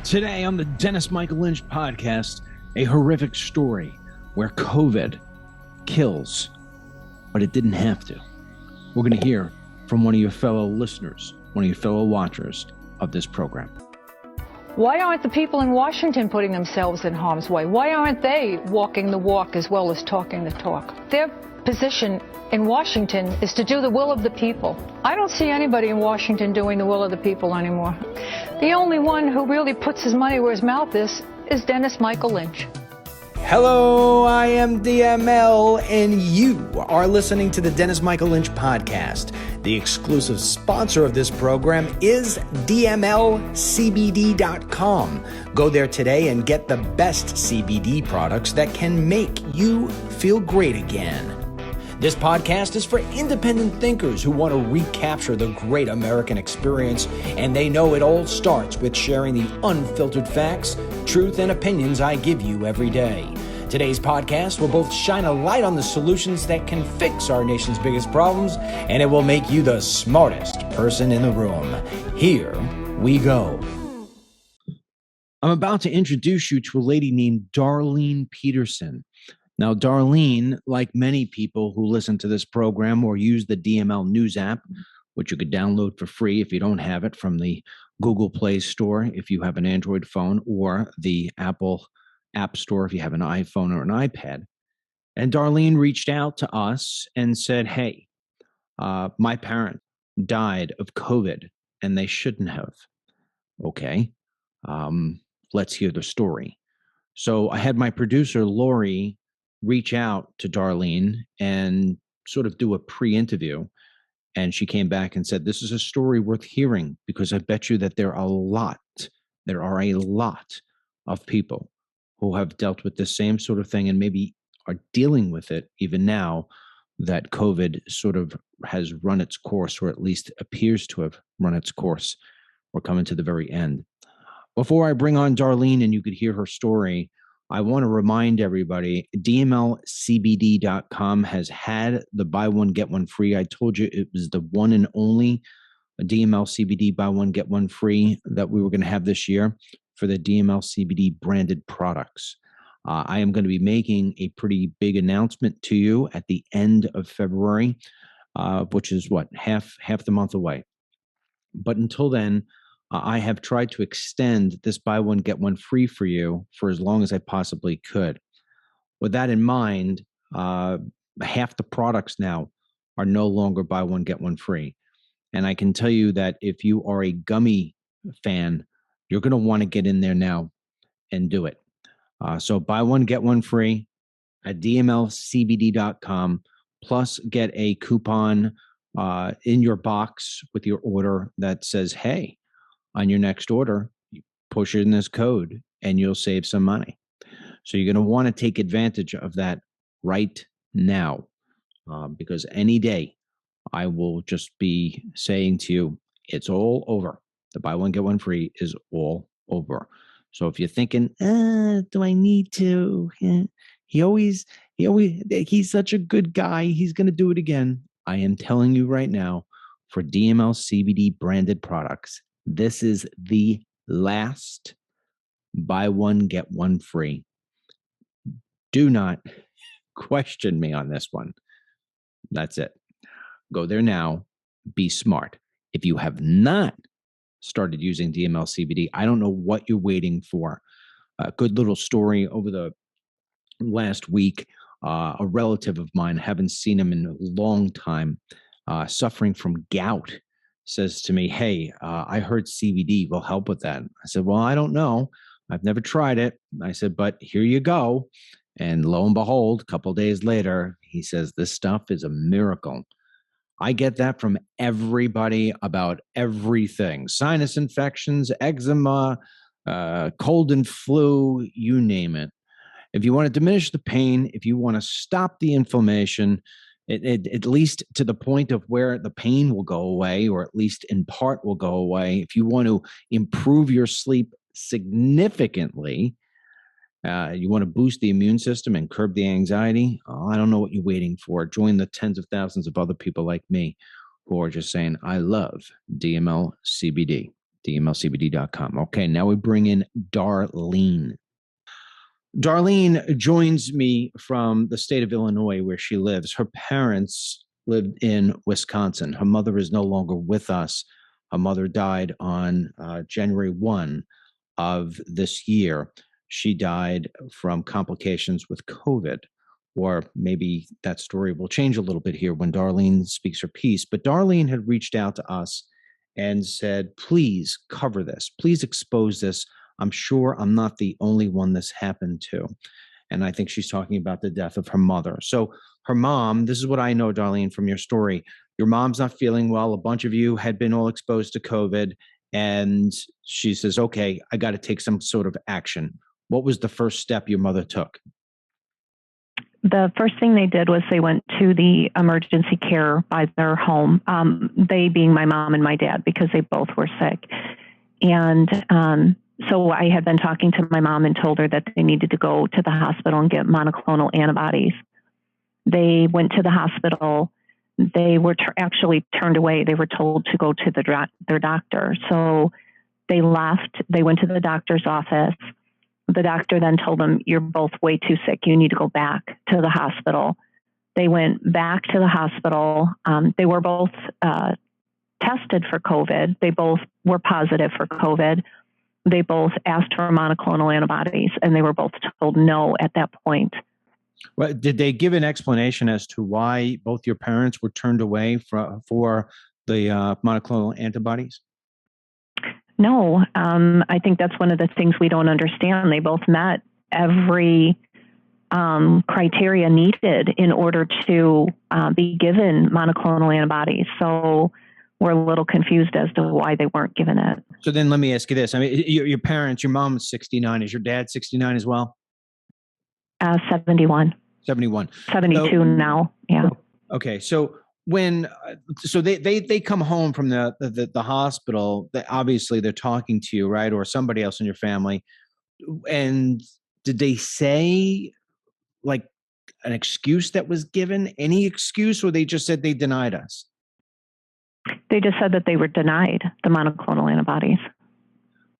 Today on the Dennis Michael Lynch podcast, a horrific story where COVID kills, but it didn't have to. We're going to hear from one of your fellow listeners, one of your fellow watchers of this program. Why aren't the people in Washington putting themselves in harm's way? Why aren't they walking the walk as well as talking the talk? Their position in Washington is to do the will of the people. I don't see anybody in Washington doing the will of the people anymore. The only one who really puts his money where his mouth is Dennis Michael Lynch. Hello, I am DML, and you are listening to the Dennis Michael Lynch podcast. The exclusive sponsor of this program is DMLCBD.com. Go there today and get the best CBD products that can make you feel great again. This podcast is for independent thinkers who want to recapture the great American experience, and they know it all starts with sharing the unfiltered facts, truth, and opinions I give you every day. Today's podcast will both shine a light on the solutions that can fix our nation's biggest problems, and it will make you the smartest person in the room. Here we go. I'm about to introduce you to a lady named Darlene Peterson. Now, Darlene, like many people who listen to this program or use the DML News app, which you could download for free if you don't have it from the Google Play Store if you have an Android phone, or the Apple App Store if you have an iPhone or an iPad. And Darlene reached out to us and said, hey, my parent died of COVID and they shouldn't have. Okay, let's hear the story. So I had my producer, Lori, reach out to Darlene and sort of do a pre-interview. And she came back and said, this is a story worth hearing because I bet you that there are a lot of people who have dealt with the same sort of thing and maybe are dealing with it even now that COVID sort of has run its course, or at least appears to have run its course. We're coming to the very end. Before I bring on Darlene and you could hear her story, I want to remind everybody, DMLCBD.com has had the buy one, get one free. I told you it was the one and only DML CBD buy one, get one free that we were going to have this year for the DML CBD branded products. I am going to be making a pretty big announcement to you at the end of February, which is half the month away. But until then, I have tried to extend this buy one, get one free for you for as long as I possibly could. With that in mind, half the products now are no longer buy one, get one free. And I can tell you that if you are a gummy fan, you're going to want to get in there now and do it. So buy one, get one free at DMLCBD.com, plus get a coupon in your box with your order that says, hey, on your next order, you push in this code and you'll save some money. So you're going to want to take advantage of that right now, because any day I will just be saying to you, it's all over. The buy one, get one free is all over. So if you're thinking, do I need to? He's such a good guy. He's going to do it again. I am telling you right now, for DML CBD branded products, this is the last buy one, get one free. Do not question me on this one. That's it. Go there now. Be smart. If you have not started using DML CBD, I don't know what you're waiting for. A good little story over the last week. A relative of mine, haven't seen him in a long time, suffering from gout, says to me, hey, I heard CBD will help with that. I said, well, I don't know. I've never tried it. I said, but here you go. And lo and behold, a couple of days later, he says, this stuff is a miracle. I get that from everybody about everything. Sinus infections, eczema, cold and flu, you name it. If you want to diminish the pain, if you want to stop the inflammation, at least to the point of where the pain will go away, or at least in part will go away. If you want to improve your sleep significantly, you want to boost the immune system and curb the anxiety, I don't know what you're waiting for. Join the tens of thousands of other people like me who are just saying, I love DML CBD. DMLCBD.com. Okay, now we bring in Darlene. Darlene joins me from the state of Illinois, where she lives. Her parents lived in Wisconsin. Her mother is no longer with us. Her mother died on January 1 of this year. She died from complications with COVID, or maybe that story will change a little bit here when Darlene speaks her piece. But Darlene had reached out to us and said, please cover this. Please expose this. I'm sure I'm not the only one this happened to. And I think she's talking about the death of her mother. So her mom, this is what I know, Darlene, from your story. Your mom's not feeling well. A bunch of you had been all exposed to COVID. And she says, okay, I got to take some sort of action. What was the first step your mother took? The first thing they did was they went to the emergency care by their home, they being my mom and my dad, because they both were sick. And so I had been talking to my mom and told her that they needed to go to the hospital and get monoclonal antibodies. They went to the hospital. They were actually turned away. They were told to go to their doctor. So they left. They went to the doctor's office. The doctor then told them, you're both way too sick. You need to go back to the hospital. They went back to the hospital. They were both tested for COVID. They both were positive for COVID. They both asked for monoclonal antibodies, and they were both told no at that point. Well, did they give an explanation as to why both your parents were turned away for the monoclonal antibodies? No, I think that's one of the things we don't understand. They both met every criteria needed in order to be given monoclonal antibodies. So we're a little confused as to why they weren't given it. So then let me ask you this. I mean, your parents, your mom is 69. Is your dad 69 as well? 71. 71. 72 now, yeah. Okay, so when they come home from the hospital, obviously they're talking to you, right, or somebody else in your family, and did they say like an excuse that was given, any excuse, or they just said they denied us? They just said that they were denied the monoclonal antibodies.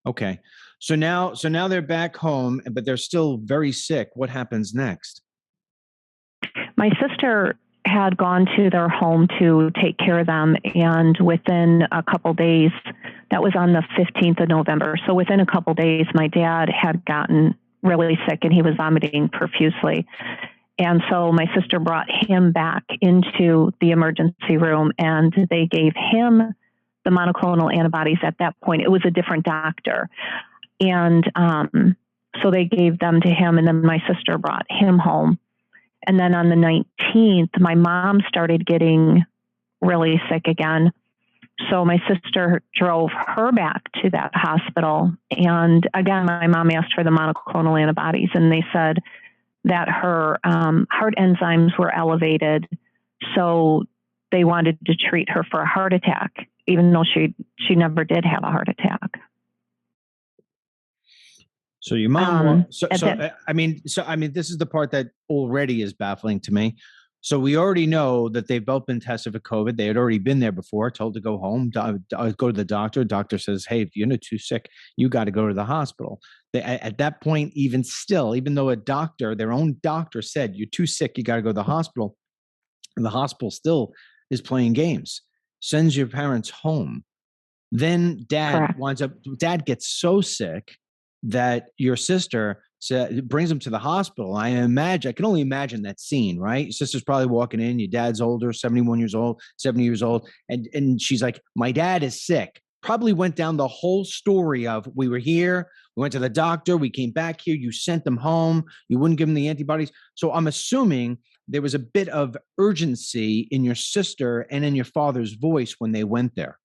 Okay, so now they're back home, but they're still very sick. What happens next? My sister had gone to their home to take care of them, and within a couple days, that was on the 15th of November, so within a couple days, my dad had gotten really sick and he was vomiting profusely. And so my sister brought him back into the emergency room, and they gave him the monoclonal antibodies at that point. It was a different doctor. And so they gave them to him, and then my sister brought him home. And then on the 19th, my mom started getting really sick again. So my sister drove her back to that hospital. And again, my mom asked for the monoclonal antibodies, and they said that her heart enzymes were elevated. So they wanted to treat her for a heart attack, even though she never did have a heart attack. So your mom, I mean, this is the part that already is baffling to me. So we already know that they've both been tested for COVID. They had already been there before, told to go home, go to the doctor. Doctor says, hey, if you're not too sick, you got to go to the hospital. At that point, even though their own doctor said, you're too sick, you got to go to the hospital. And the hospital still is playing games, sends your parents home. Then dad gets so sick that your sister brings him to the hospital. I can only imagine that scene, right? Your sister's probably walking in, your dad's older, 71 years old, 70 years old. And she's like, my dad is sick. Probably went down the whole story of, we were here, we went to the doctor, we came back here, you sent them home, you wouldn't give them the antibodies. So I'm assuming there was a bit of urgency in your sister and in your father's voice when they went there.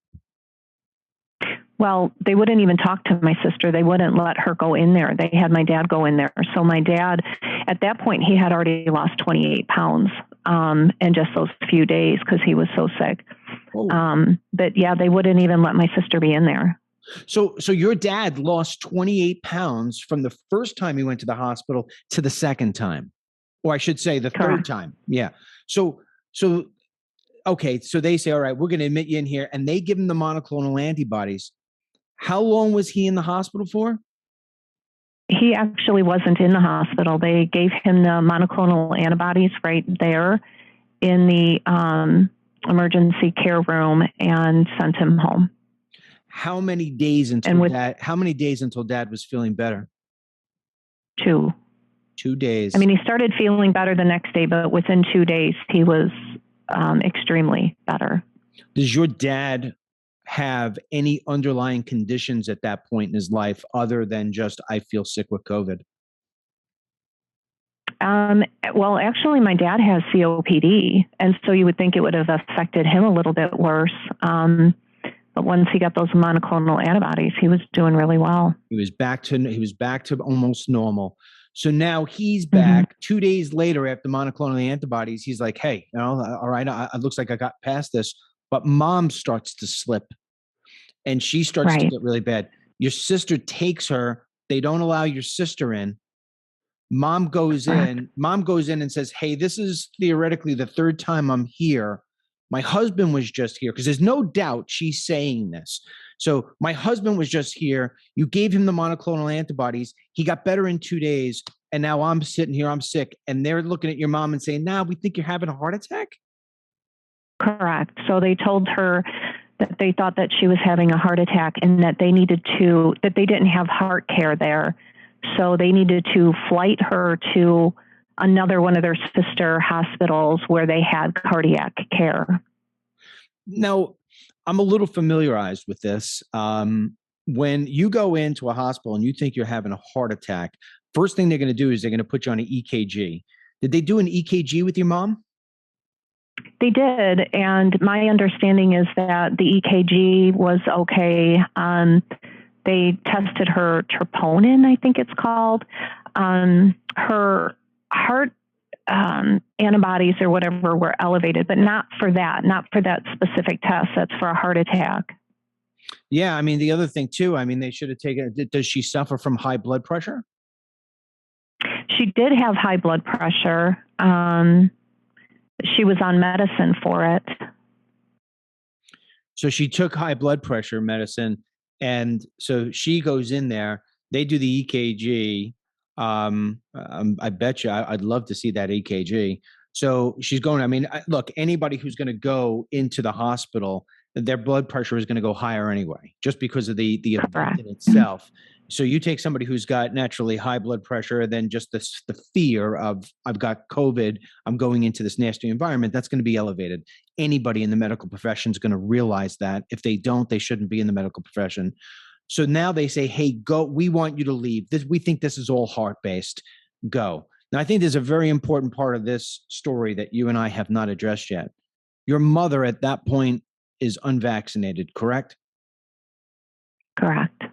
Well, they wouldn't even talk to my sister. They wouldn't let her go in there. They had my dad go in there. So my dad, at that point, he had already lost 28 pounds in just those few days because he was so sick. But yeah, they wouldn't even let my sister be in there. So your dad lost 28 pounds from the first time he went to the hospital to the second time, or I should say the third time. Yeah. So okay. So they say, all right, we're going to admit you in here, and they give him the monoclonal antibodies. How long was he in the hospital for? He actually wasn't in the hospital. They gave him the monoclonal antibodies right there in the emergency care room and sent him home. How many days until dad was feeling better? 2. 2 days. I mean, he started feeling better the next day, but within 2 days, he was extremely better. Does your dad have any underlying conditions at that point in his life other than just, I feel sick with COVID? Well, actually, my dad has COPD, and so you would think it would have affected him a little bit worse. But once he got those monoclonal antibodies, he was doing really well. He was back to almost normal. So now he's back 2 days later after monoclonal antibodies. He's like, hey, all right, it looks like I got past this. But mom starts to slip and she starts to get really bad. Your sister takes her. They don't allow your sister in. Mom goes in and says, hey, this is theoretically the third time I'm here. My husband was just here, because there's no doubt she's saying this. So my husband was just here. You gave him the monoclonal antibodies. He got better in 2 days. And now I'm sitting here, I'm sick. And they're looking at your mom and saying, we think you're having a heart attack. Correct. So they told her that they thought that she was having a heart attack and that they didn't have heart care there. So they needed to flight her to another one of their sister hospitals where they had cardiac care. Now, I'm a little familiarized with this. When you go into a hospital and you think you're having a heart attack, first thing they're going to do is they're going to put you on an EKG. Did they do an EKG with your mom? They did. And my understanding is that the EKG was okay. They tested her troponin, I think it's called. Her heart antibodies or whatever were elevated, but not for that specific test. That's for a heart attack. Yeah. I mean, the other thing too, they should have taken, does she suffer from high blood pressure? She did have high blood pressure. She was on medicine for it. So she took high blood pressure medicine. And so she goes in there, they do the EKG. I bet you I'd love to see that EKG. So she's going, look, anybody who's going to go into the hospital, their blood pressure is going to go higher anyway, just because of the event in itself. So you take somebody who's got naturally high blood pressure, then just the fear of, I've got COVID, I'm going into this nasty environment, that's going to be elevated. Anybody in the medical profession is going to realize that. If they don't, they shouldn't be in the medical profession. So now they say, hey, go, we want you to leave. We think this is all heart-based. Go. Now, I think there's a very important part of this story that you and I have not addressed yet. Your mother at that point is unvaccinated, correct? Correct.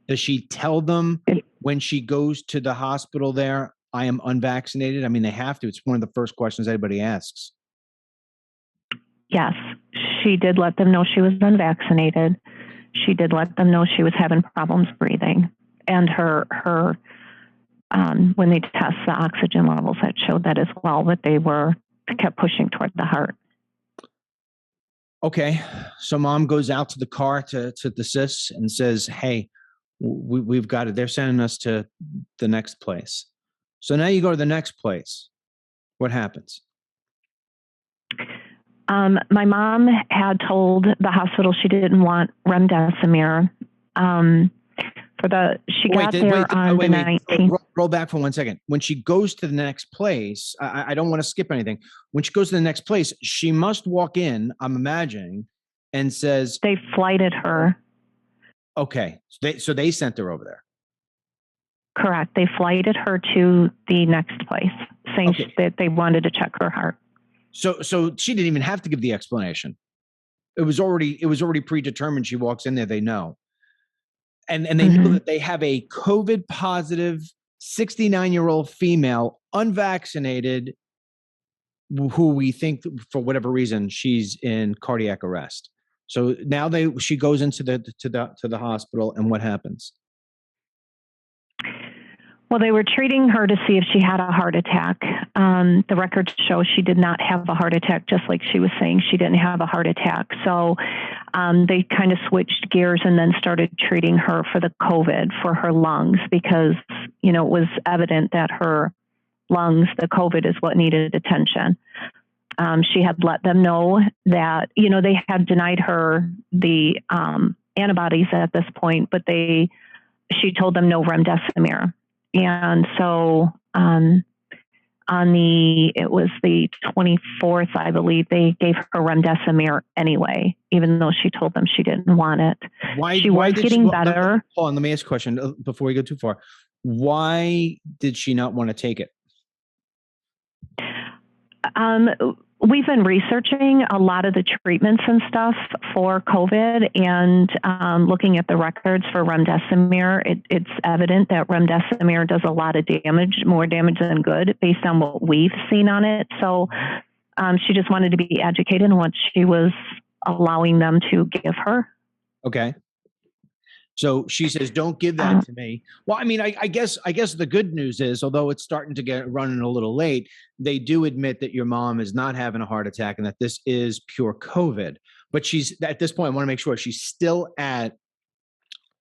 Does she tell them when she goes to the hospital there, I am unvaccinated? They have to. It's one of the first questions everybody asks. Yes, she did let them know she was unvaccinated. She did let them know she was having problems breathing. And her when they test the oxygen levels, that showed that as well, but they kept pushing toward the heart. Okay. So mom goes out to the car to the sis and says, hey, we've got it. They're sending us to the next place. So now you go to the next place. What happens? My mom had told the hospital she didn't want remdesivir. She got there on the 19th. Roll back for 1 second. When she goes to the next place, I don't want to skip anything. When she goes to the next place, she must walk in, I'm imagining, and says... They flighted her. Okay. So they sent her over there. Correct. They flighted her to the next place, saying that they wanted to check her heart. So she didn't even have to give the explanation. It was already predetermined. She walks in there, they know. And they know that they have a COVID positive 69-year-old female, unvaccinated, who we think for whatever reason she's in cardiac arrest. So now she goes into the hospital, and what happens? Well, they were treating her to see if she had a heart attack. The records show she did not have a heart attack, just like she was saying she didn't have a heart attack. So they kind of switched gears and then started treating her for the COVID for her lungs because, it was evident that her lungs, the COVID is what needed attention. She had let them know that, they had denied her the antibodies at this point, but she told them no remdesivir. And so it was the 24th, I believe, they gave her remdesivir anyway, even though she told them she didn't want it. She was getting better. Hold on, let me ask a question before we go too far. Why did she not want to take it? We've been researching a lot of the treatments and stuff for COVID and looking at the records for remdesivir. It's evident that remdesivir does a lot of damage, more damage than good, based on what we've seen on it. So she just wanted to be educated in what she was allowing them to give her. Okay. So she says, "Don't give that to me." Well, I mean, I guess the good news is, although it's starting to get running a little late, they do admit that your mom is not having a heart attack and that this is pure COVID. But she's at this point, I want to make sure she's still at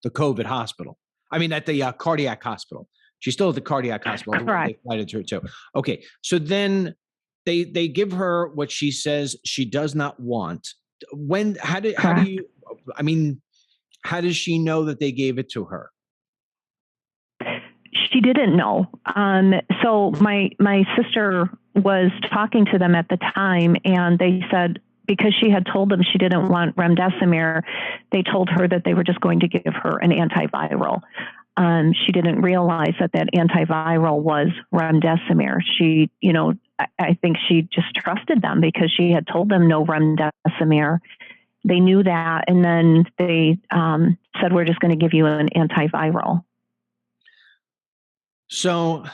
the COVID hospital. I mean, at the cardiac hospital. She's still at the cardiac hospital. Correct. They flighted her to. Okay, so then they give her what she says she does not want. How do you? I mean. How does she know that they gave it to her? She didn't know. So my sister was talking to them at the time, and they said because she had told them she didn't want remdesivir, they told her that they were just going to give her an antiviral. She didn't realize that antiviral was remdesivir. She, I think she just trusted them because she had told them no remdesivir. They knew that, and then they said, "We're just going to give you an antiviral." So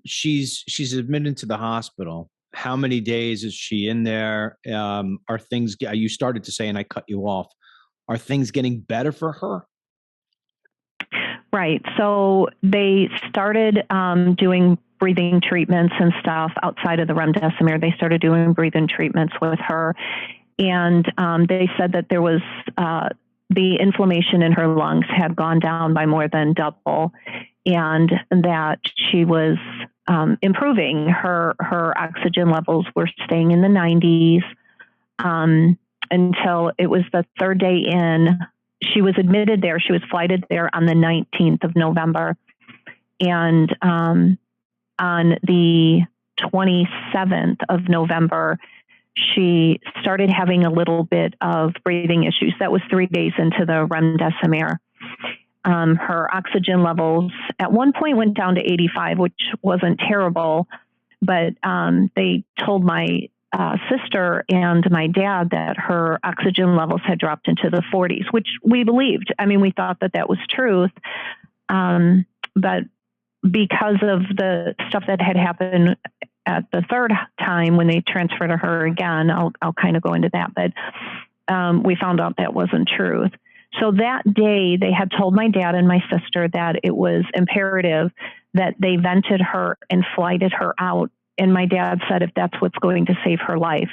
she's admitted to the hospital. How many days is she in there? You started to say, and I cut you off, are things getting better for her? Right. So they started doing breathing treatments and stuff outside of the remdesivir. They started doing breathing treatments with her. And they said that there was the inflammation in her lungs had gone down by more than double, and that she was improving. Her oxygen levels were staying in the 90s until it was the third day in. She was admitted there. She was flighted there on the 19th of November, and on the 27th of November, she started having a little bit of breathing issues. That was 3 days into the remdesivir. Her oxygen levels at one point went down to 85, which wasn't terrible, but they told my sister and my dad that her oxygen levels had dropped into the 40s, which we believed. I mean, we thought that was truth, but because of the stuff that had happened at the third time when they transferred her again, I'll kind of go into that, but we found out that wasn't truth. So that day they had told my dad and my sister that it was imperative that they vented her and flighted her out. And my dad said, if that's what's going to save her life,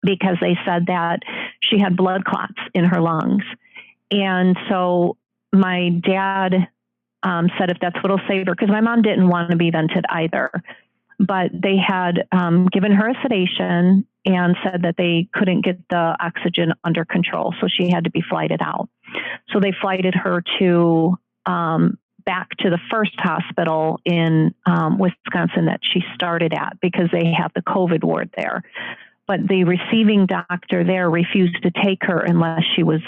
because they said that she had blood clots in her lungs. And so my dad said, if that's what'll save her, because my mom didn't want to be vented either. But they had given her a sedation and said that they couldn't get the oxygen under control, so she had to be flighted out. So they flighted her to back to the first hospital in Wisconsin that she started at, because they have the COVID ward there. But the receiving doctor there refused to take her unless she was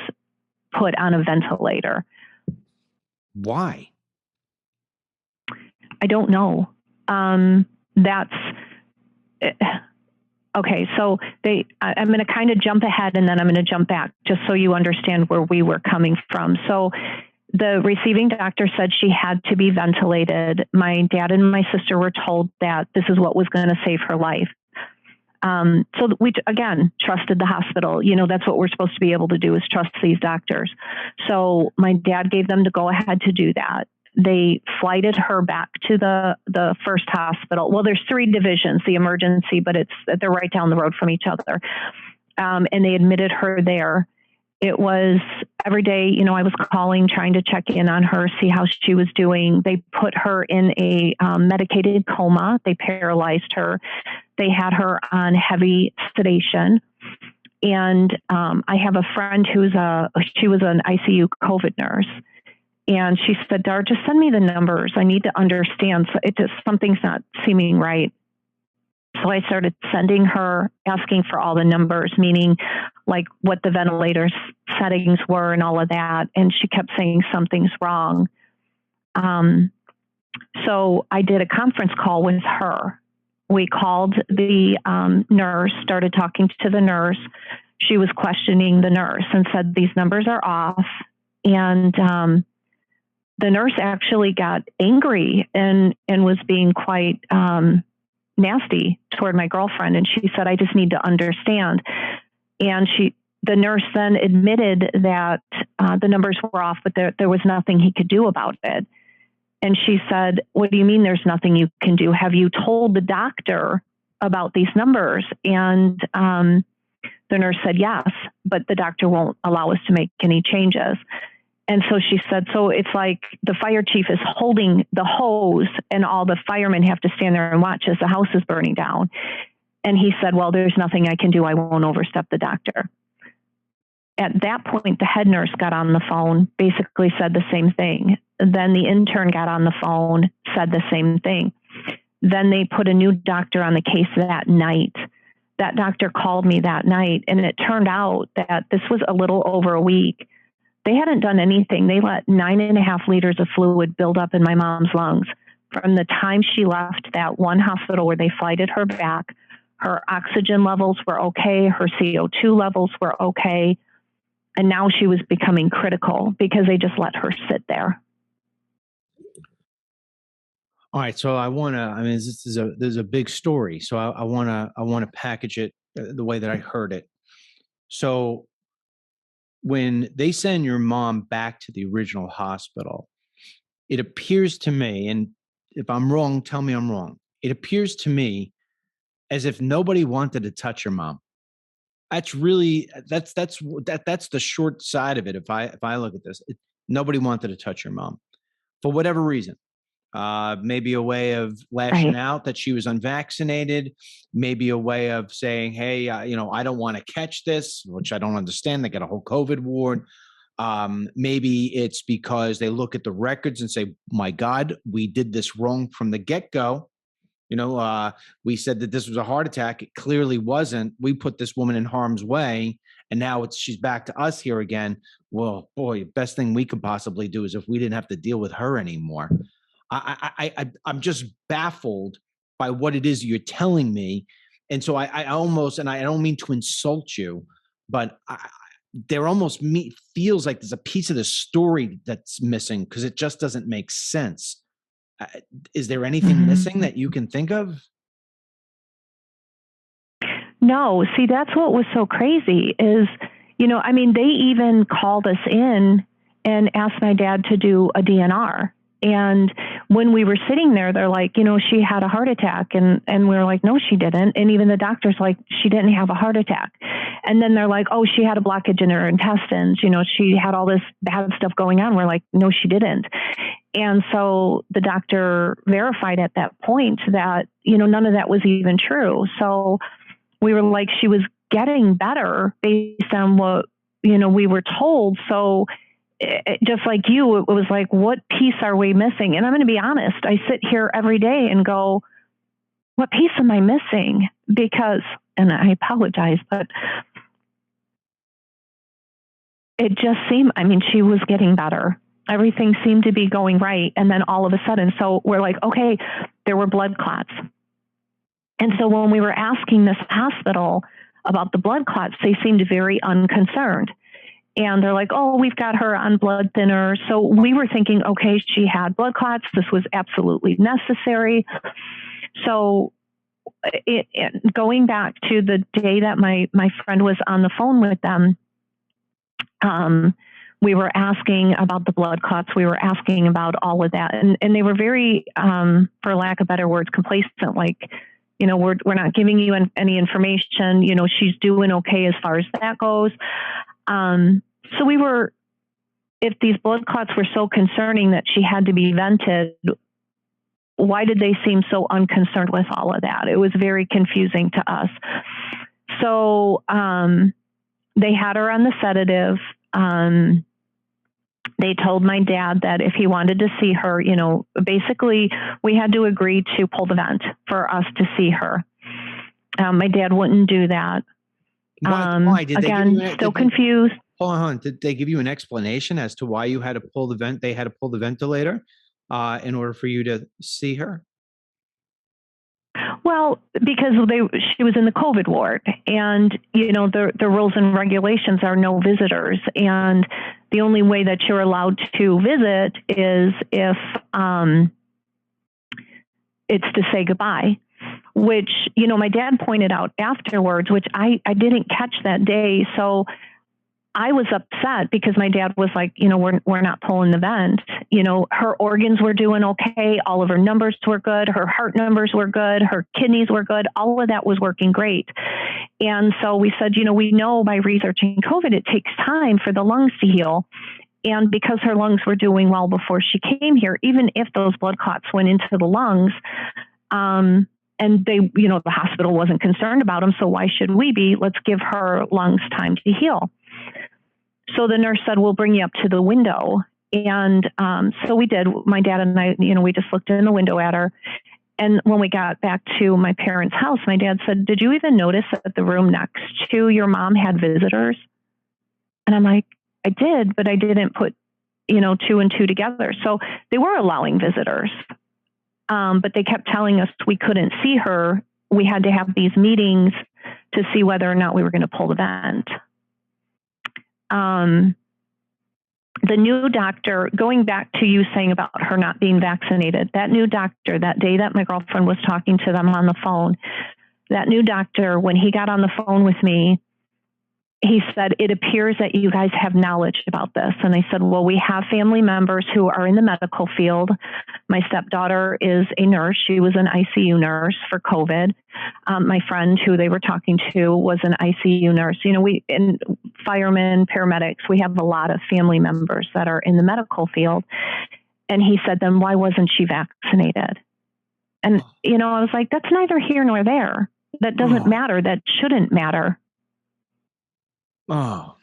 put on a ventilator. Why? I don't know. That's okay. So I'm going to kind of jump ahead and then I'm going to jump back just so you understand where we were coming from. So the receiving doctor said she had to be ventilated. My dad and my sister were told that this is what was going to save her life. So we, again, trusted the hospital. That's what we're supposed to be able to do, is trust these doctors. So my dad gave them to go ahead to do that. they flighted her back to the first hospital. Well, there's 3 divisions, the emergency, but they're right down the road from each other. And they admitted her there. It was every day, I was calling, trying to check in on her, see how she was doing. They put her in a medicated coma. They paralyzed her. They had her on heavy sedation. And I have a friend she was an ICU COVID nurse. And she said, Dar, just send me the numbers. I need to understand. So something's not seeming right. So I started sending her, asking for all the numbers, meaning like what the ventilator settings were and all of that. And she kept saying something's wrong. So I did a conference call with her. We called the nurse, started talking to the nurse. She was questioning the nurse and said, these numbers are off. And the nurse actually got angry and was being quite nasty toward my girlfriend. And she said, I just need to understand. And the nurse then admitted that the numbers were off, but there was nothing he could do about it. And she said, what do you mean there's nothing you can do? Have you told the doctor about these numbers? And the nurse said, yes, but the doctor won't allow us to make any changes. And so she said, so it's like the fire chief is holding the hose and all the firemen have to stand there and watch as the house is burning down. And he said, well, there's nothing I can do. I won't overstep the doctor. At that point, the head nurse got on the phone, basically said the same thing. Then the intern got on the phone, said the same thing. Then they put a new doctor on the case that night. That doctor called me that night, and it turned out that this was a little over a week. They hadn't done anything. They let 9.5 liters of fluid build up in my mom's lungs. From the time she left that one hospital where they flighted her back, her oxygen levels were okay, her CO2 levels were okay, and now she was becoming critical because they just let her sit there. All right, so there's a big story. So I want to package it the way that I heard it. So when they send your mom back to the original hospital, it appears to me, and if I'm wrong, tell me I'm wrong. It appears to me as if nobody wanted to touch your mom. That's the short side of it. If I look at this, nobody wanted to touch your mom for whatever reason. Maybe a way of lashing out that she was unvaccinated, maybe a way of saying, hey, I don't want to catch this, which I don't understand. They got a whole COVID ward. Maybe it's because they look at the records and say, my God, we did this wrong from the get-go. We said that this was a heart attack. It clearly wasn't. We put this woman in harm's way, and now she's back to us here again. Well, boy, best thing we could possibly do is if we didn't have to deal with her anymore. I'm just baffled by what it is you're telling me. And so I almost, and I don't mean to insult you, but there almost feels like there's a piece of the story that's missing because it just doesn't make sense. Is there anything missing that you can think of? No, see, that's what was so crazy is, they even called us in and asked my dad to do a DNR. And when we were sitting there, they're like, she had a heart attack. And we were like, no, she didn't. And even the doctor's like, she didn't have a heart attack. And then they're like, oh, she had a blockage in her intestines. She had all this bad stuff going on. We're like, no, she didn't. And so the doctor verified at that point that, none of that was even true. So we were like, she was getting better based on what, we were told. So just like you, it was like, what piece are we missing? And I'm going to be honest, I sit here every day and go, what piece am I missing? Because, and I apologize, but it just seemed, she was getting better. Everything seemed to be going right. And then all of a sudden, so we're like, okay, there were blood clots. And so when we were asking this hospital about the blood clots, they seemed very unconcerned. And they're like, oh, we've got her on blood thinners. So we were thinking, okay, she had blood clots. This was absolutely necessary. So going back to the day that my friend was on the phone with them, we were asking about the blood clots. We were asking about all of that. And they were very, for lack of better words, complacent, like, we're not giving you any information. She's doing okay as far as that goes. So we were, if these blood clots were so concerning that she had to be vented, why did they seem so unconcerned with all of that? It was very confusing to us. So they had her on the sedative. They told my dad that if he wanted to see her, basically we had to agree to pull the vent for us to see her. My dad wouldn't do that. Why? Did again, they still confused. Hold on. Did they give you an explanation as to why you had to pull the vent? They had to pull the ventilator in order for you to see her? Well, because she was in the COVID ward, and the rules and regulations are no visitors, and the only way that you're allowed to visit is if it's to say goodbye. Which my dad pointed out afterwards, which I didn't catch that day, so I was upset because my dad was like, we're not pulling the vent. Her organs were doing okay. All of her numbers were good. Her heart numbers were good. Her kidneys were good. All of that was working great. And so we said, we know by researching COVID, it takes time for the lungs to heal. And because her lungs were doing well before she came here, even if those blood clots went into the lungs, and they, the hospital wasn't concerned about them. So why should we be? Let's give her lungs time to heal. So the nurse said, we'll bring you up to the window. And so we did. My dad and I, we just looked in the window at her. And when we got back to my parents' house, my dad said, did you even notice that the room next to your mom had visitors? And I'm like, I did, but I didn't put, 2 and 2 together. So they were allowing visitors. But they kept telling us we couldn't see her. We had to have these meetings to see whether or not we were going to pull the vent. The new doctor, going back to you saying about her not being vaccinated, that new doctor, that day that my girlfriend was talking to them on the phone, that new doctor, when he got on the phone with me, he said, it appears that you guys have knowledge about this. And I said, well, we have family members who are in the medical field. My stepdaughter is a nurse. She was an ICU nurse for COVID. My friend who they were talking to was an ICU nurse. In firemen, paramedics, we have a lot of family members that are in the medical field. And he said, then why wasn't she vaccinated? And, I was like, that's neither here nor there. That doesn't matter. That shouldn't matter. Oh,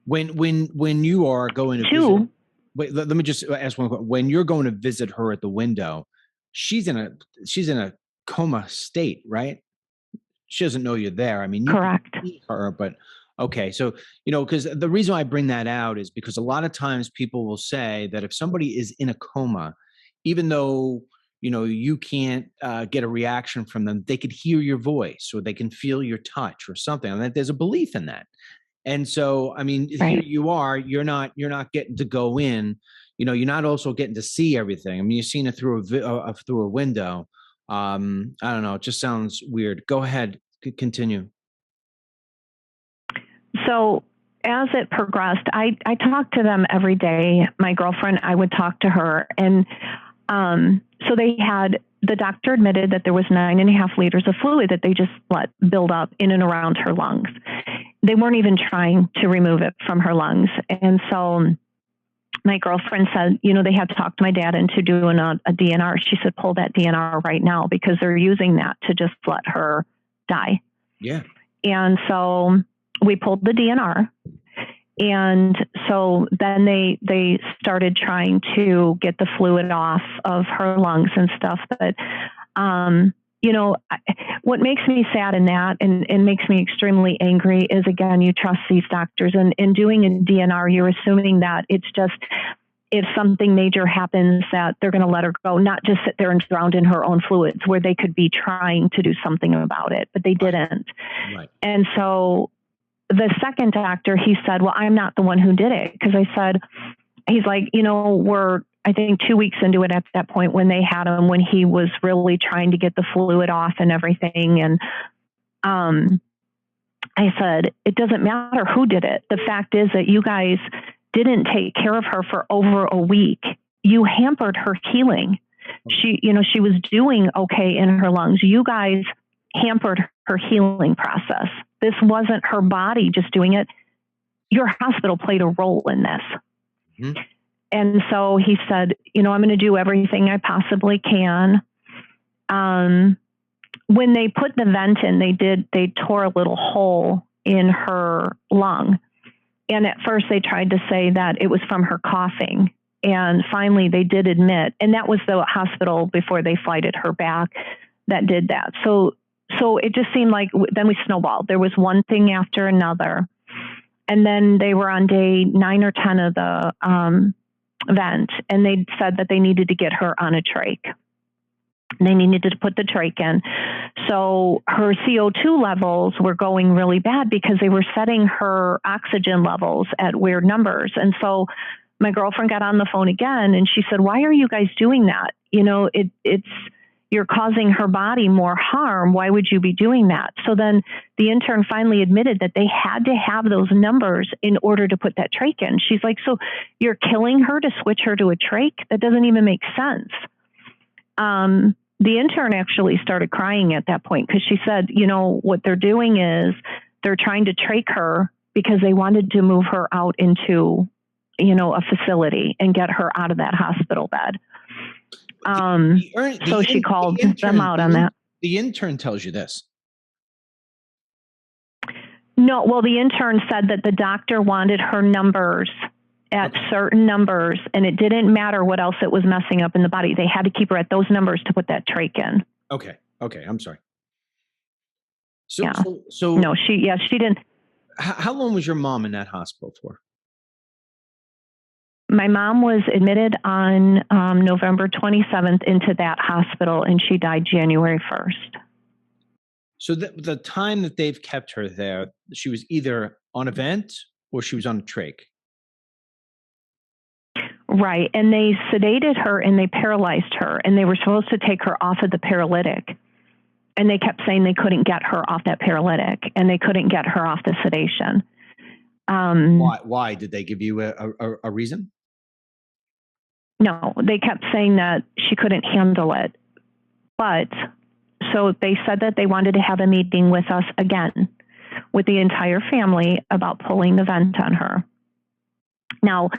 when you are going to visit, wait, let me just ask one question. When you're going to visit her at the window, she's in a coma state, right? She doesn't know you're there. I mean, you correct. Can see her, but okay. So, because the reason I bring that out is because a lot of times people will say that if somebody is in a coma, even though you can't get a reaction from them, they could hear your voice or they can feel your touch or something. And there's a belief in that. And so, I mean, right. Here you are, you're not getting to go in, you're not also getting to see everything. I mean, you've seen it through a window. I don't know. It just sounds weird. Go ahead. Continue. So as it progressed, I talked to them every day. My girlfriend, I would talk to her, and so the doctor admitted that there was 9.5 liters of fluid that they just let build up in and around her lungs. They weren't even trying to remove it from her lungs. And so my girlfriend said, they had talked to my dad into doing a DNR. She said, pull that DNR right now because they're using that to just let her die. Yeah. And so we pulled the DNR. And so then they started trying to get the fluid off of her lungs and stuff. But, what makes me sad in that and makes me extremely angry is, again, you trust these doctors. And in doing a DNR, you're assuming that it's just if something major happens that they're going to let her go, not just sit there and drown in her own fluids where they could be trying to do something about it, but they didn't. Right. And so the second doctor, he said, well, I'm not the one who did it. Because I said, he's like, we're, I think 2 weeks into it at that point when they had him, when he was really trying to get the fluid off and everything. And I said, it doesn't matter who did it. The fact is that you guys didn't take care of her for over a week, you hampered her healing. She was doing okay in her lungs. You guys hampered her healing process. This wasn't her body just doing it. Your hospital played a role in this. Mm-hmm. And so he said, I'm going to do everything I possibly can. When they put the vent in, they tore a little hole in her lung. And at first they tried to say that it was from her coughing. And finally they did admit, and that was the hospital before they flighted her back that did that. So it just seemed like then we snowballed. There was one thing after another. And then they were on day 9 or 10 of the vent, and they said that they needed to get her on a trach. They needed to put the trach in. So her CO2 levels were going really bad because they were setting her oxygen levels at weird numbers. And so my girlfriend got on the phone again, and she said, why are you guys doing that? You're causing her body more harm. Why would you be doing that? So then the intern finally admitted that they had to have those numbers in order to put that trach in. She's like, so you're killing her to switch her to a trach? That doesn't even make sense. The intern actually started crying at that point because she said, what they're doing is they're trying to trach her because they wanted to move her out into, a facility and get her out of that hospital bed. So she called them out on that. The intern tells you this. No, well, the intern said that the doctor wanted her numbers at certain numbers, and it didn't matter what else it was messing up in the body. They had to keep her at those numbers to put that trach in. Okay. I'm sorry. So, yeah. so no, she didn't. How long was your mom in that hospital for? My mom was admitted on November 27th into that hospital, and she died January 1st. So the time that they've kept her there, she was either on a vent or she was on a trach. Right. And they sedated her and they paralyzed her, and they were supposed to take her off of the paralytic. And they kept saying they couldn't get her off that paralytic, and they couldn't get her off the sedation. Why? Did they give you a reason? No, they kept saying that she couldn't handle it. But so they said that they wanted to have a meeting with us again, with the entire family, about pulling the vent on her. Now,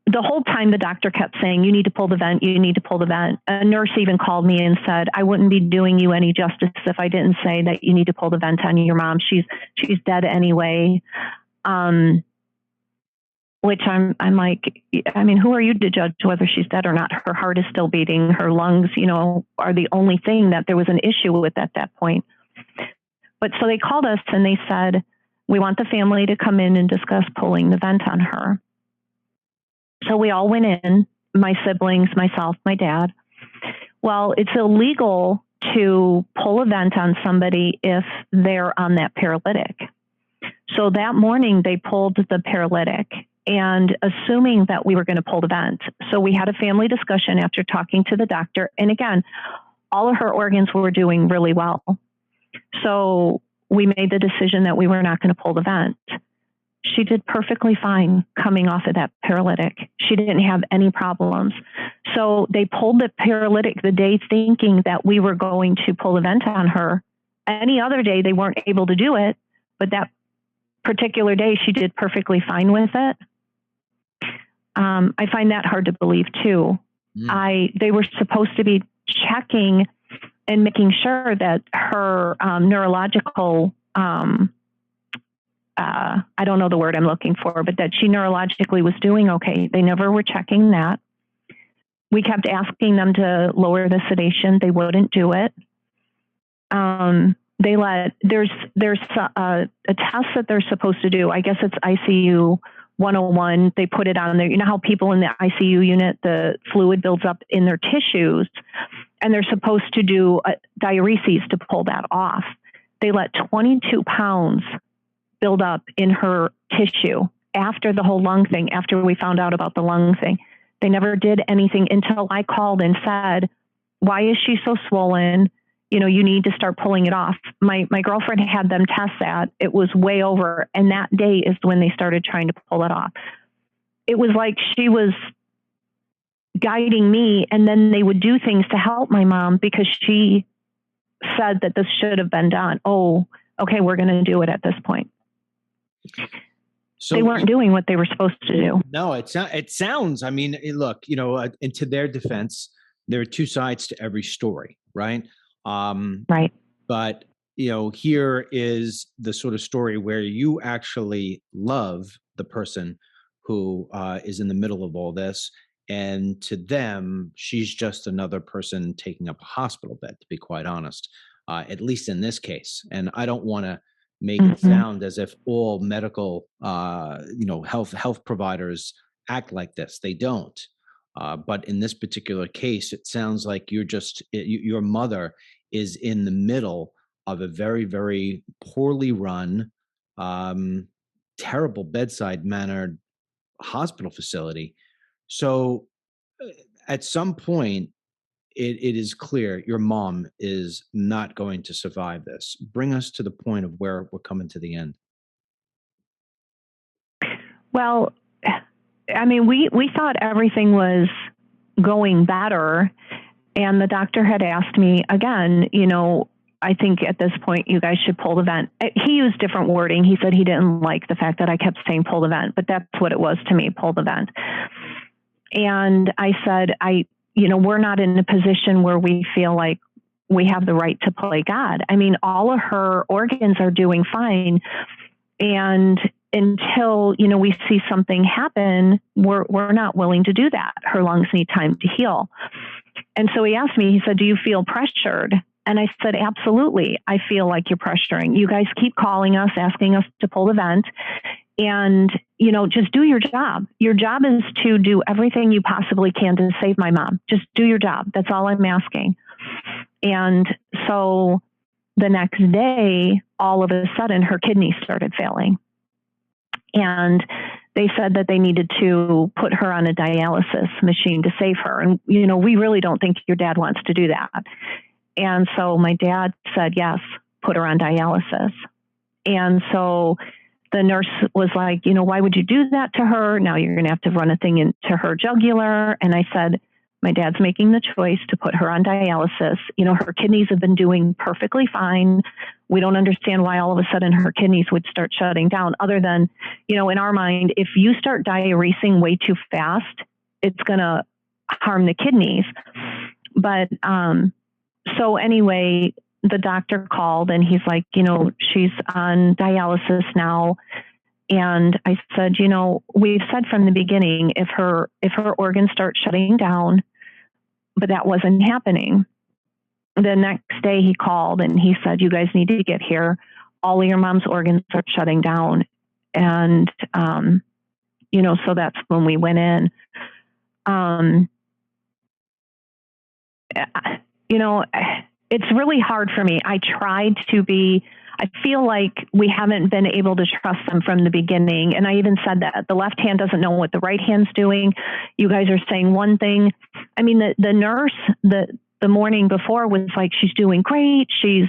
the whole time the doctor kept saying, you need to pull the vent, you need to pull the vent. A nurse even called me and said, I wouldn't be doing you any justice if I didn't say that you need to pull the vent on your mom. She's dead anyway. Which I'm like, I mean, who are you to judge whether she's dead or not? Her heart is still beating. Her lungs, are the only thing that there was an issue with at that point. But so they called us and they said, we want the family to come in and discuss pulling the vent on her. So we all went in, my siblings, myself, my dad. Well, it's illegal to pull a vent on somebody if they're on that paralytic. So that morning they pulled the paralytic, and assuming that we were going to pull the vent. So we had a family discussion after talking to the doctor. And again, all of her organs were doing really well. So we made the decision that we were not going to pull the vent. She did perfectly fine coming off of that paralytic. She didn't have any problems. So they pulled the paralytic the day thinking that we were going to pull the vent on her. Any other day, they weren't able to do it. But that particular day, she did perfectly fine with it. I find that hard to believe too. They were supposed to be checking and making sure that her neurological, I don't know the word I'm looking for, but that she neurologically was doing okay. They never were checking that. We kept asking them to lower the sedation. They wouldn't do it. There's a test that they're supposed to do. I guess it's ICU 101. They put it on there. You know how people in the ICU unit, the fluid builds up in their tissues, and they're supposed to do diureses to pull that off. They let 22 pounds build up in her tissue after the whole lung thing, after we found out about the lung thing. They never did anything until I called and said, why is she so swollen? You need to start pulling it off. My girlfriend had them test that. It was way over. And that day is when they started trying to pull it off. it was like she was guiding me, and then they would do things to help my mom because she said that this should have been done. Oh, okay, we're going to do it at this point. So they weren't doing what they were supposed to do. No, it sounds, I mean, look, and to their defense, there are two sides to every story, right? Right. But, here is the sort of story where you actually love the person who is in the middle of all this. And to them, she's just another person taking up a hospital bed, to be quite honest, at least in this case. And I don't want to make it sound as if all medical, health providers act like this. They don't. But in this particular case, it sounds like your mother is in the middle of a very, very poorly run, terrible bedside mannered hospital facility. So at some point, it is clear your mom is not going to survive this. Bring us to the point of where we're coming to the end. Well, I mean, we thought everything was going better. And the doctor had asked me again, I think at this point you guys should pull the vent. He used different wording. He said he didn't like the fact that I kept saying pull the vent, but that's what it was to me, pull the vent. And I said, we're not in a position where we feel like we have the right to play God. I mean, all of her organs are doing fine. And until, we see something happen, we're not willing to do that. Her lungs need time to heal. And so he asked me, he said, do you feel pressured? And I said, absolutely. I feel like you're pressuring. You guys keep calling us, asking us to pull the vent. And, just do your job. Your job is to do everything you possibly can to save my mom. Just do your job. That's all I'm asking. And so the next day, all of a sudden, her kidneys started failing. And they said that they needed to put her on a dialysis machine to save her. And, we really don't think your dad wants to do that. And so my dad said, yes, put her on dialysis. And so the nurse was like, why would you do that to her? Now you're going to have to run a thing into her jugular. And I said, my dad's making the choice to put her on dialysis. Her kidneys have been doing perfectly fine. We don't understand why all of a sudden her kidneys would start shutting down, other than, in our mind, if you start diuresing way too fast, it's going to harm the kidneys. But, so anyway, the doctor called and he's like, she's on dialysis now. And I said, we've said from the beginning, if her organs start shutting down, but that wasn't happening. The next day he called and he said, you guys need to get here. All of your mom's organs are shutting down. And, so that's when we went in. It's really hard for me. I feel like we haven't been able to trust them from the beginning. And I even said that the left hand doesn't know what the right hand's doing. You guys are saying one thing. I mean, the nurse, the morning before was like, she's doing great. She's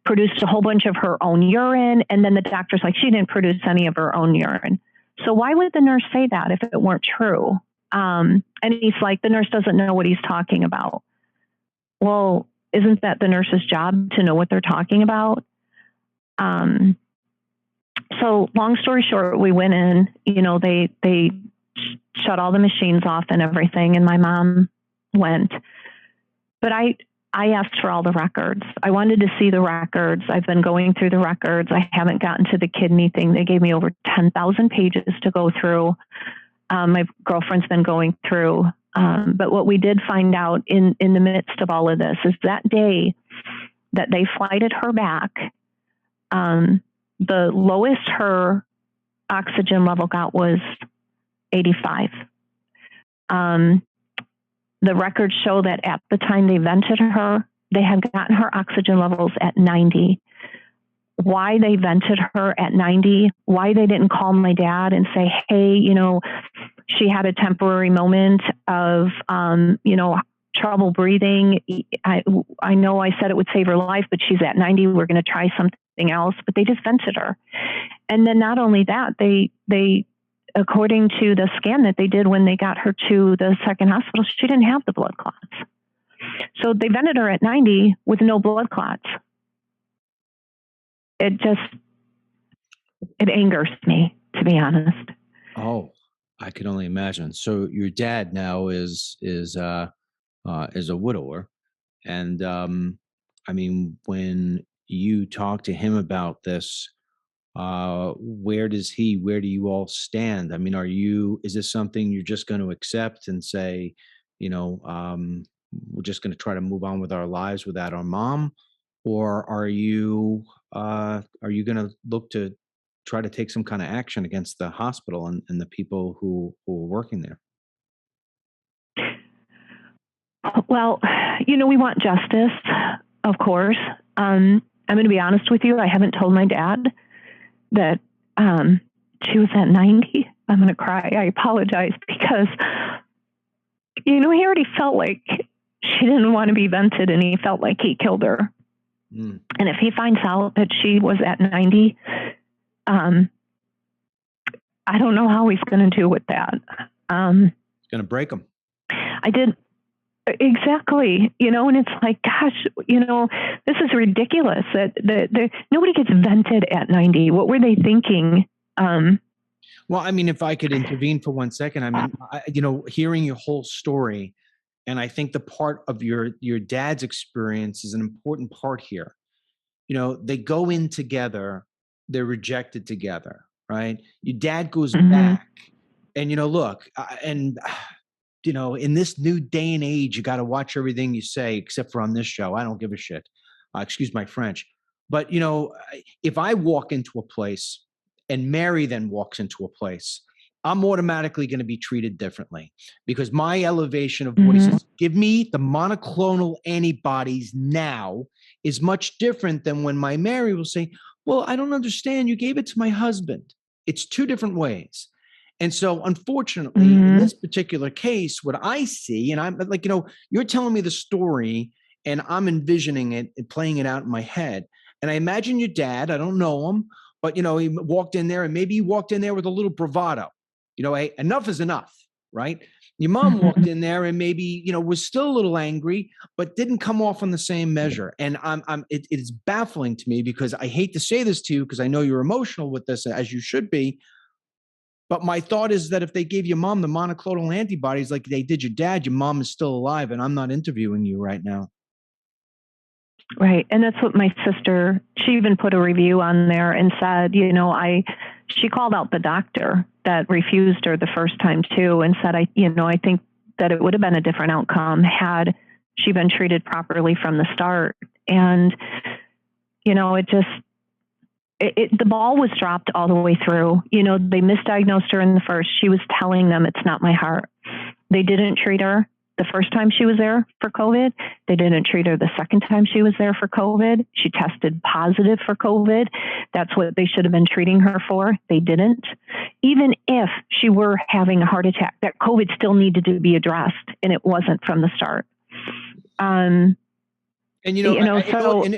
produced a whole bunch of her own urine. And then the doctor's like, she didn't produce any of her own urine. So why would the nurse say that if it weren't true? And he's like, the nurse doesn't know what he's talking about. Well, isn't that the nurse's job to know what they're talking about? So long story short, we went in, they shut all the machines off and everything. And my mom went, but I asked for all the records. I wanted to see the records. I've been going through the records. I haven't gotten to the kidney thing. They gave me over 10,000 pages to go through. My girlfriend's been going through. But what we did find out in the midst of all of this is that day that they flighted her back, the lowest her oxygen level got was 85. The records show that at the time they vented her, they had gotten her oxygen levels at 90. Why they vented her at 90, why they didn't call my dad and say, hey, she had a temporary moment of, trouble breathing. I know I said it would save her life, but she's at 90. We're going to try something else. But they just vented her. And then not only that, they according to the scan that they did when they got her to the second hospital, she didn't have the blood clots. So they vented her at 90 with no blood clots. It angers me, to be honest. Oh, I can only imagine. So your dad now is a widower, and I mean, when you talk to him about this, where do you all stand? I mean, is this something you're just going to accept and say, we're just going to try to move on with our lives without our mom? Or are you going to look to try to take some kind of action against the hospital and the people who are working there? Well, we want justice, of course. I'm going to be honest with you. I haven't told my dad that she was at 90. I'm going to cry. I apologize because, he already felt like she didn't want to be vented, and he felt like he killed her. Mm. And if he finds out that she was at 90, I don't know how he's going to do with that. It's going to break him. I did. Exactly. And it's like, gosh, this is ridiculous that nobody gets vented at 90. What were they thinking? Well, I mean, if I could intervene for 1 second, I mean, hearing your whole story, and I think the part of your dad's experience is an important part here. They go in together, they're rejected together, right? Your dad goes back, and look, in this new day and age, you got to watch everything you say, except for on this show. I don't give a shit. Excuse my French. But, if I walk into a place and Mary then walks into a place, I'm automatically going to be treated differently because my elevation of voice is give me the monoclonal antibodies now is much different than when my Mary will say, well, I don't understand. You gave it to my husband. It's two different ways. And so, unfortunately, in this particular case, what I see, and I'm like, you're telling me the story and I'm envisioning it and playing it out in my head. And I imagine your dad, I don't know him, but, he walked in there and maybe he walked in there with a little bravado. Hey, enough is enough, right? Your mom walked in there and maybe, was still a little angry, but didn't come off on the same measure. And it's baffling to me because I hate to say this to you because I know you're emotional with this, as you should be. But my thought is that if they gave your mom the monoclonal antibodies like they did your dad, your mom is still alive, and I'm not interviewing you right now. Right. And that's what my sister, she even put a review on there and said, she called out the doctor that refused her the first time too and said, I think that it would have been a different outcome had she been treated properly from the start. And, the ball was dropped all the way through. They misdiagnosed her in the first. She was telling them it's not my heart. They didn't treat her the first time she was there for COVID. They didn't treat her the second time she was there for COVID. She tested positive for COVID. That's what they should have been treating her for. They didn't. Even if she were having a heart attack, that COVID still needed to be addressed, and it wasn't from the start. And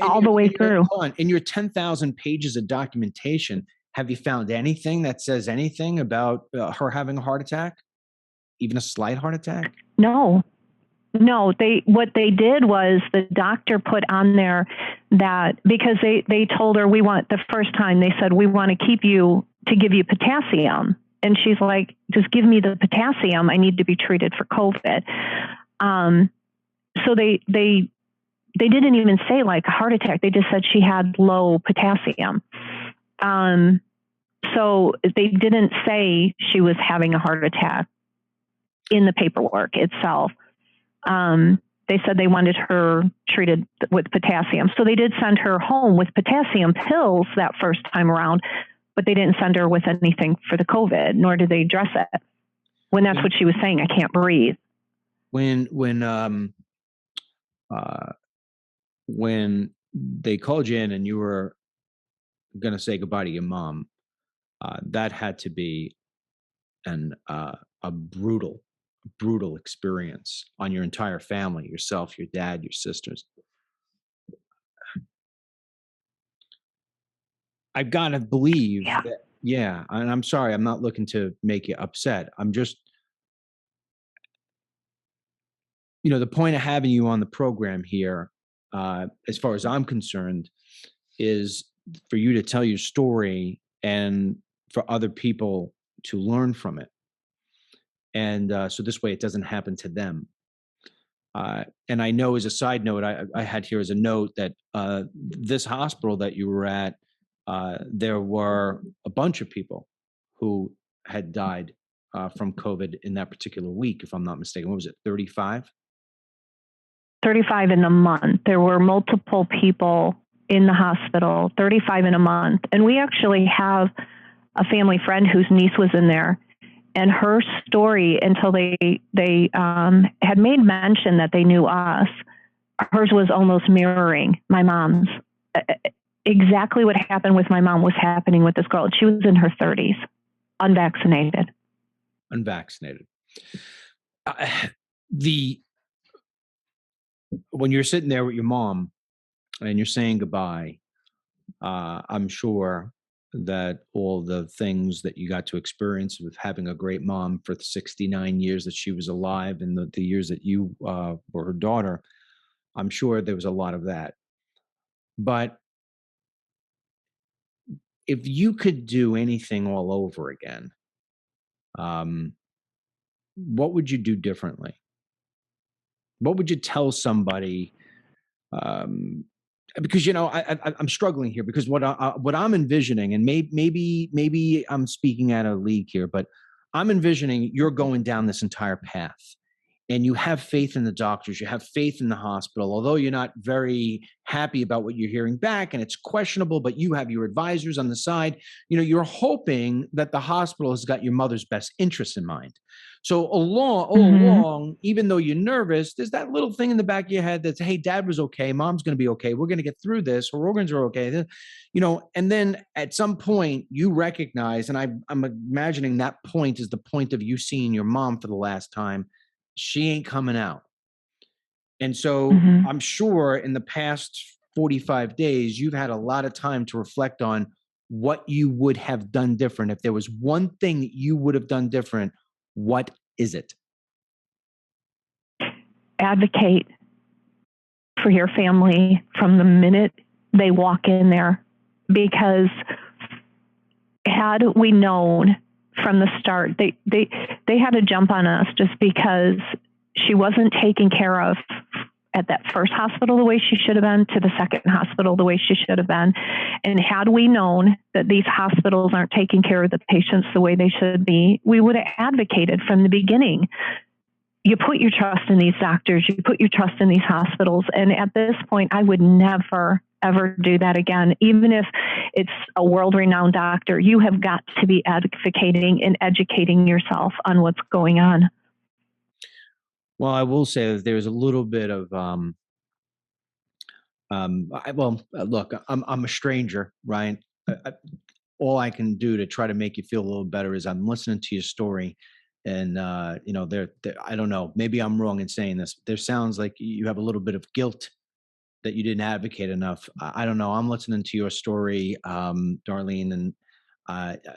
all the way through. In your 10,000 pages of documentation, have you found anything that says anything about her having a heart attack, even a slight heart attack? No. What they did was the doctor put on there that because they told her the first time they said we want to keep you to give you potassium, and she's like, just give me the potassium. I need to be treated for COVID. So they didn't even say like a heart attack. They just said she had low potassium. So they didn't say she was having a heart attack in the paperwork itself. They said they wanted her treated with potassium. So they did send her home with potassium pills that first time around, but they didn't send her with anything for the COVID, nor did they address it. When that's what she was saying, I can't breathe. When they called you in and you were going to say goodbye to your mom, that had to be a brutal experience on your entire family, yourself, your dad, your sisters. I've got to believe that Yeah, and I'm sorry, I'm not looking to make you upset. I'm just, the point of having you on the program here, as far as I'm concerned, is for you to tell your story and for other people to learn from it. And so this way it doesn't happen to them. And I know, as a side note, I had here as a note that this hospital that you were at, there were a bunch of people who had died from COVID in that particular week, if I'm not mistaken. What was it, 35? 35 in a month. There were multiple people in the hospital, 35 in a month. And we actually have a family friend whose niece was in there. And her story, until they had made mention that they knew us, hers was almost mirroring my mom's. Exactly what happened with my mom was happening with this girl. She was in her 30s, unvaccinated. Unvaccinated. When you're sitting there with your mom and you're saying goodbye, I'm sure that all the things that you got to experience with having a great mom for the 69 years that she was alive and the years that you were her daughter, I'm sure there was a lot of that. But if you could do anything all over again, um, what would you do differently? What would you tell somebody? Um, because I'm struggling here because what I'm envisioning, and maybe I'm speaking out of league here, but I'm envisioning you're going down this entire path, and you have faith in the doctors, you have faith in the hospital, although you're not very happy about what you're hearing back and it's questionable, but you have your advisors on the side. You're hoping that the hospital has got your mother's best interests in mind. So all along, even though you're nervous, there's that little thing in the back of your head that's, hey, dad was okay, mom's going to be okay, we're going to get through this, her organs are okay. And then at some point you recognize, and I'm imagining that point is the point of you seeing your mom for the last time. She ain't coming out. And so I'm sure in the past 45 days, you've had a lot of time to reflect on what you would have done different. If there was one thing that you would have done different, what is it? Advocate for your family from the minute they walk in there, because had we known from the start, they had to jump on us just because she wasn't taken care of at that first hospital the way she should have been, to the second hospital the way she should have been. And had we known that these hospitals aren't taking care of the patients the way they should be, we would have advocated from the beginning. You put your trust in these doctors, you put your trust in these hospitals. And at this point, I would never, ever do that again. Even if it's a world-renowned doctor, you have got to be advocating and educating yourself on what's going on. Well, I will say that there's a little bit of, look, I'm a stranger, right? All I can do to try to make you feel a little better is I'm listening to your story. And, there, I don't know, maybe I'm wrong in saying this. There sounds like you have a little bit of guilt that you didn't advocate enough. I don't know. I'm listening to your story, Darlene, and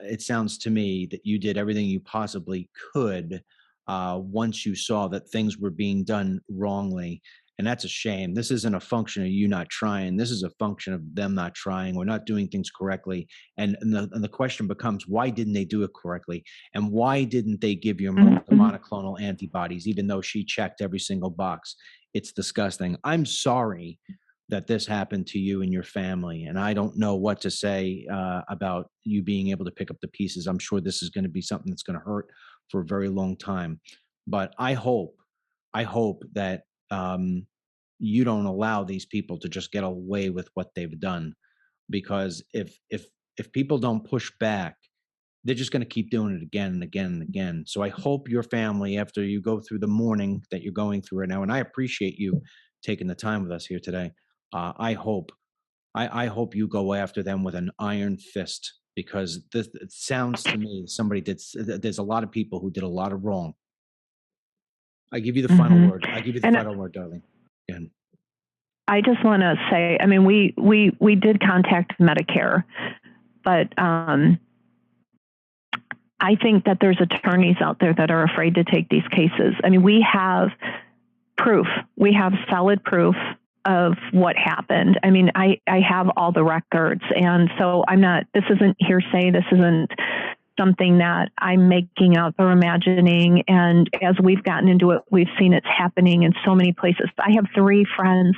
it sounds to me that you did everything you possibly could once you saw that things were being done wrongly. And that's a shame. This isn't a function of you not trying. This is a function of them not trying or not doing things correctly. And the question becomes, why didn't they do it correctly? And why didn't they give your mother the monoclonal antibodies, even though she checked every single box? It's disgusting. I'm sorry that this happened to you and your family. And I don't know what to say about you being able to pick up the pieces. I'm sure this is going to be something that's going to hurt for a very long time. But I hope that you don't allow these people to just get away with what they've done, because if people don't push back, they're just going to keep doing it again and again and again. So I hope your family, after you go through the mourning that you're going through right now, and I appreciate you taking the time with us here today. I hope you go after them with an iron fist, because it sounds to me there's a lot of people who did a lot of wrong. I give you the final word. I give you the final word, darling. Again. I just want to say, I mean, we did contact Medicare, but I think that there's attorneys out there that are afraid to take these cases. I mean, we have proof. We have solid proof of what happened. I mean, I have all the records. And so this isn't hearsay. This isn't something that I'm making up or imagining. And as we've gotten into it, we've seen it's happening in so many places. I have 3 friends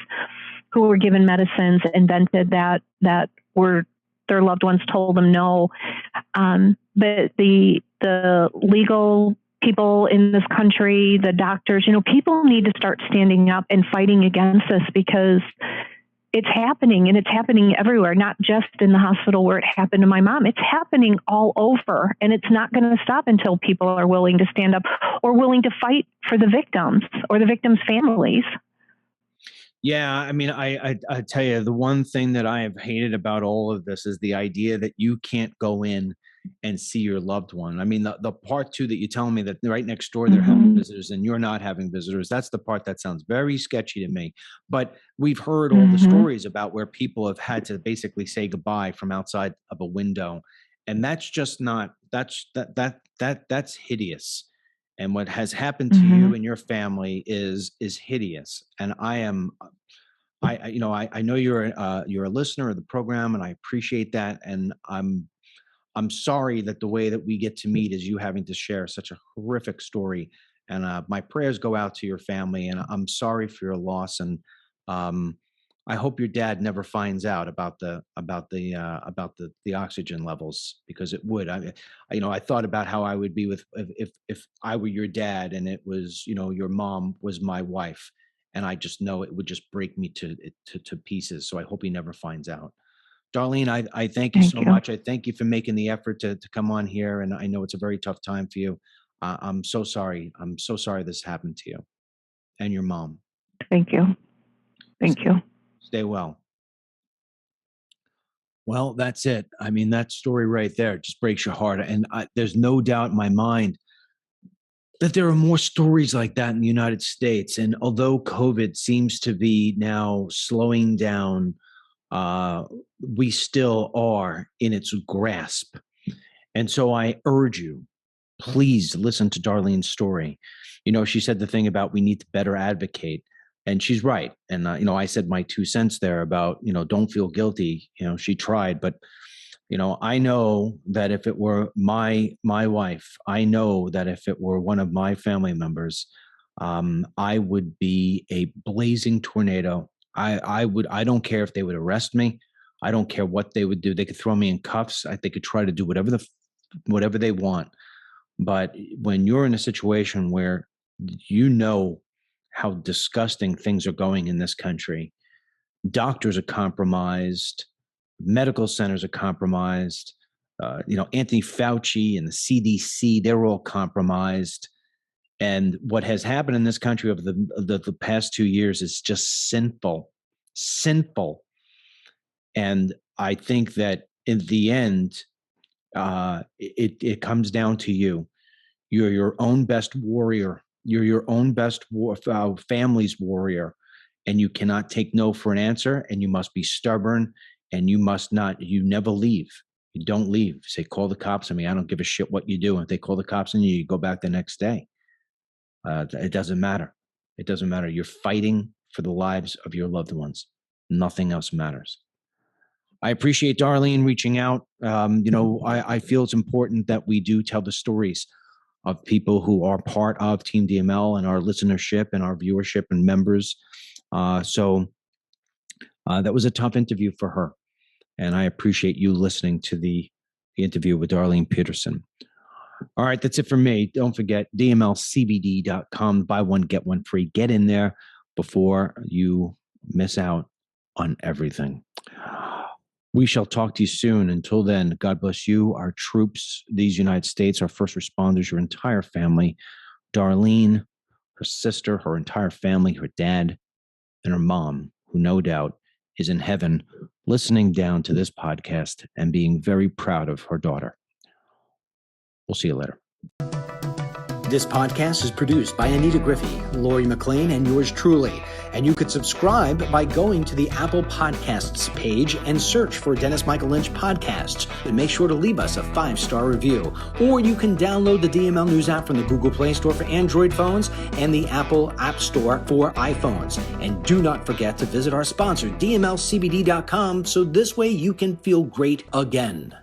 who were given medicines invented that were their loved ones told them no. But the legal people in this country, the doctors, people need to start standing up and fighting against this, because it's happening, and it's happening everywhere, not just in the hospital where it happened to my mom. It's happening all over, and it's not going to stop until people are willing to stand up or willing to fight for the victims or the victims' families. Yeah, I mean, I tell you, the one thing that I have hated about all of this is the idea that you can't go in and see your loved one. I mean, the part too that you're telling me that right next door they're having visitors and you're not having visitors, that's the part that sounds very sketchy to me. But we've heard all the stories about where people have had to basically say goodbye from outside of a window, and that's just not that's hideous. And what has happened to you and your family is hideous. And I know you're a listener of the program, and I appreciate that. And I'm sorry that the way that we get to meet is you having to share such a horrific story. And my prayers go out to your family, and I'm sorry for your loss. And I hope your dad never finds out about the oxygen levels, because it would. I thought about how I would be if I were your dad and it was, your mom was my wife, and I just know it would just break me to pieces. So I hope he never finds out. Darlene, I thank you so much. I thank you for making the effort to come on here. And I know it's a very tough time for you. I'm so sorry. I'm so sorry this happened to you and your mom. Thank you. Thank you. Stay well. Well, that's it. I mean, that story right there just breaks your heart. And there's no doubt in my mind that there are more stories like that in the United States. And although COVID seems to be now slowing down, we still are in its grasp. And so I urge you, please listen to Darlene's story. She said the thing about we need to better advocate. And she's right. And, I said my 2 cents there about, don't feel guilty. She tried. But, I know that if it were my wife, I know that if it were one of my family members, I would be a blazing tornado. I don't care if they would arrest me. I don't care what they would do. They could throw me in cuffs. They could try to do whatever they want. But when you're in a situation where how disgusting things are going in this country, doctors are compromised, medical centers are compromised, Anthony Fauci and the CDC, they're all compromised. And what has happened in this country over the past 2 years is just sinful. And I think that in the end, it comes down to you. You're your own best warrior. You're your own best family's warrior. And you cannot take no for an answer. And you must be stubborn. And you never leave. You don't leave. Say, call the cops on me. I don't give a shit what you do. And if they call the cops on you, you go back the next day. It doesn't matter. It doesn't matter. You're fighting for the lives of your loved ones. Nothing else matters. I appreciate Darlene reaching out. I feel it's important that we do tell the stories of people who are part of Team DML and our listenership and our viewership and members. So that was a tough interview for her. And I appreciate you listening to the interview with Darlene Peterson. All right, that's it for me. Don't forget, dmlcbd.com. Buy one, get one free. Get in there before you miss out on everything. We shall talk to you soon. Until then, God bless you, our troops, these United States, our first responders, your entire family, Darlene, her sister, her entire family, her dad, and her mom, who no doubt is in heaven listening down to this podcast and being very proud of her daughter. We'll see you later. This podcast is produced by Anita Griffey, Lori McLean, and yours truly. And you could subscribe by going to the Apple Podcasts page and search for Dennis Michael Lynch Podcasts. And make sure to leave us a 5-star review. Or you can download the DML News app from the Google Play Store for Android phones and the Apple App Store for iPhones. And do not forget to visit our sponsor, DMLCBD.com, so this way you can feel great again.